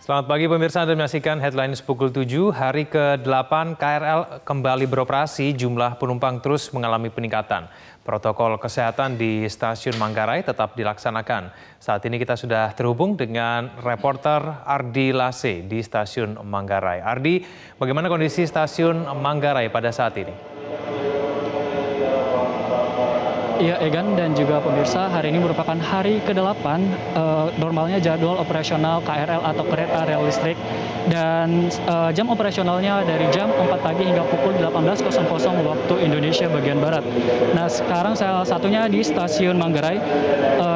Selamat pagi pemirsa, Anda menyaksikan headline pukul 7. Hari ke-8 KRL kembali beroperasi, jumlah penumpang terus mengalami peningkatan. Protokol kesehatan di stasiun Manggarai tetap dilaksanakan. Saat ini kita sudah terhubung dengan reporter Ardi Lase di stasiun Manggarai. Ardi, bagaimana kondisi stasiun Manggarai pada saat ini? Iya, Egan dan juga pemirsa, hari ini merupakan hari ke-8 normalnya jadwal operasional KRL atau kereta rel listrik, dan jam operasionalnya dari jam 4 pagi hingga pukul 18.00 waktu Indonesia bagian Barat. Nah, sekarang salah satunya di stasiun Manggarai.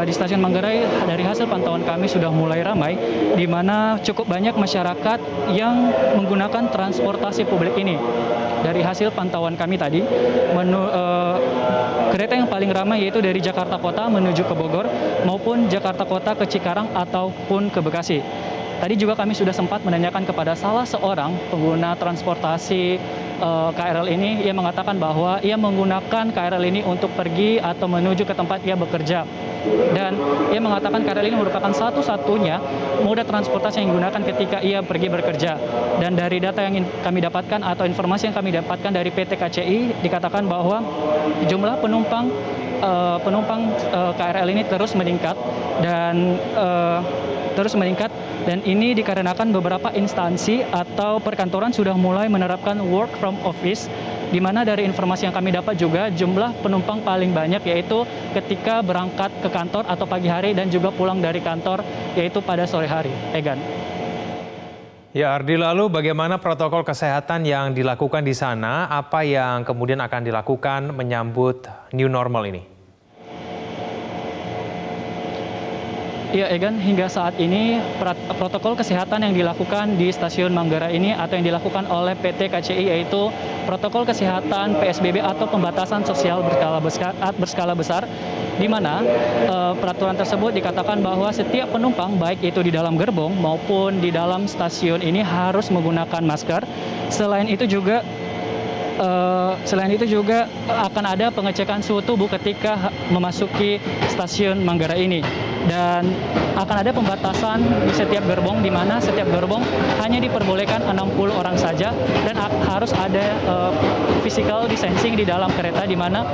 Di stasiun Manggarai dari hasil pantauan kami sudah mulai ramai, di mana cukup banyak masyarakat yang menggunakan transportasi publik ini. Dari hasil pantauan kami tadi, kereta yang paling ramai yaitu dari Jakarta Kota menuju ke Bogor maupun Jakarta Kota ke Cikarang ataupun ke Bekasi. Tadi juga kami sudah sempat menanyakan kepada salah seorang pengguna transportasi KRL ini. Ia mengatakan bahwa ia menggunakan KRL ini untuk pergi atau menuju ke tempat ia bekerja. Dan ia mengatakan KRL ini merupakan satu-satunya moda transportasi yang digunakan ketika ia pergi bekerja. Dan dari data yang kami dapatkan atau informasi yang kami dapatkan dari PT KCI, dikatakan bahwa jumlah penumpang KRL ini terus meningkat dan ini dikarenakan beberapa instansi atau perkantoran sudah mulai menerapkan work from office, di mana dari informasi yang kami dapat juga jumlah penumpang paling banyak yaitu ketika berangkat ke kantor atau pagi hari dan juga pulang dari kantor yaitu pada sore hari. Egan. Ya Ardi, lalu bagaimana protokol kesehatan yang dilakukan di sana? Apa yang kemudian akan dilakukan menyambut new normal ini? Ya, Egan, hingga saat ini protokol kesehatan yang dilakukan di stasiun Manggarai ini atau yang dilakukan oleh PT KCI yaitu protokol kesehatan PSBB atau pembatasan sosial berskala besar, di mana peraturan tersebut dikatakan bahwa setiap penumpang baik itu di dalam gerbong maupun di dalam stasiun ini harus menggunakan masker. Selain itu juga akan ada pengecekan suhu tubuh ketika memasuki stasiun Manggarai ini. Dan akan ada pembatasan di setiap gerbong, di mana setiap gerbong hanya diperbolehkan 60 orang saja, dan harus ada physical distancing di dalam kereta, di mana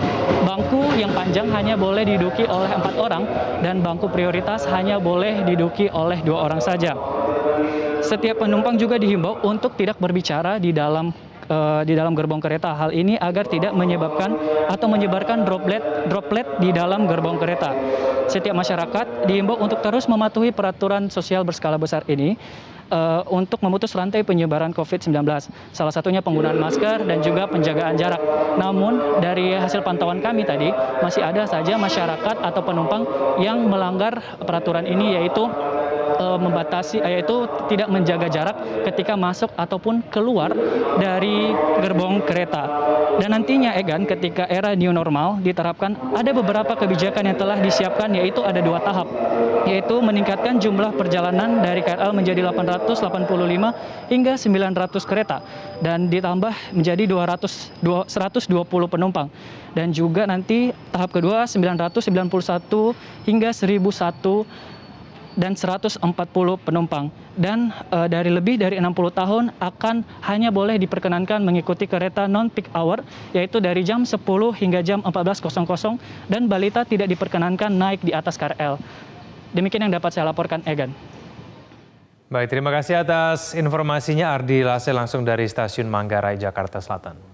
bangku yang panjang hanya boleh diduduki oleh 4 orang dan bangku prioritas hanya boleh diduduki oleh 2 orang saja. Setiap penumpang juga dihimbau untuk tidak berbicara di dalam gerbong kereta. Hal ini agar tidak menyebabkan atau menyebarkan droplet di dalam gerbong kereta. Setiap masyarakat diimbau untuk terus mematuhi peraturan sosial berskala besar ini untuk memutus rantai penyebaran COVID-19. Salah satunya penggunaan masker dan juga penjagaan jarak. Namun dari hasil pantauan kami tadi, masih ada saja masyarakat atau penumpang yang melanggar peraturan ini, yaitu tidak menjaga jarak ketika masuk ataupun keluar dari gerbong kereta. Dan nantinya, Egan, ketika era new normal diterapkan, ada beberapa kebijakan yang telah disiapkan, yaitu ada 2 tahap, yaitu meningkatkan jumlah perjalanan dari KRL menjadi 885 hingga 900 kereta dan ditambah menjadi 120 penumpang. Dan juga nanti tahap kedua 991 hingga 1001 dan 140 penumpang. Dan dari lebih dari 60 tahun akan hanya boleh diperkenankan mengikuti kereta non-peak hour, yaitu dari jam 10 hingga jam 14.00, dan balita tidak diperkenankan naik di atas KRL. Demikian yang dapat saya laporkan, Egan. Baik, terima kasih atas informasinya Ardi Lase langsung dari stasiun Manggarai, Jakarta Selatan.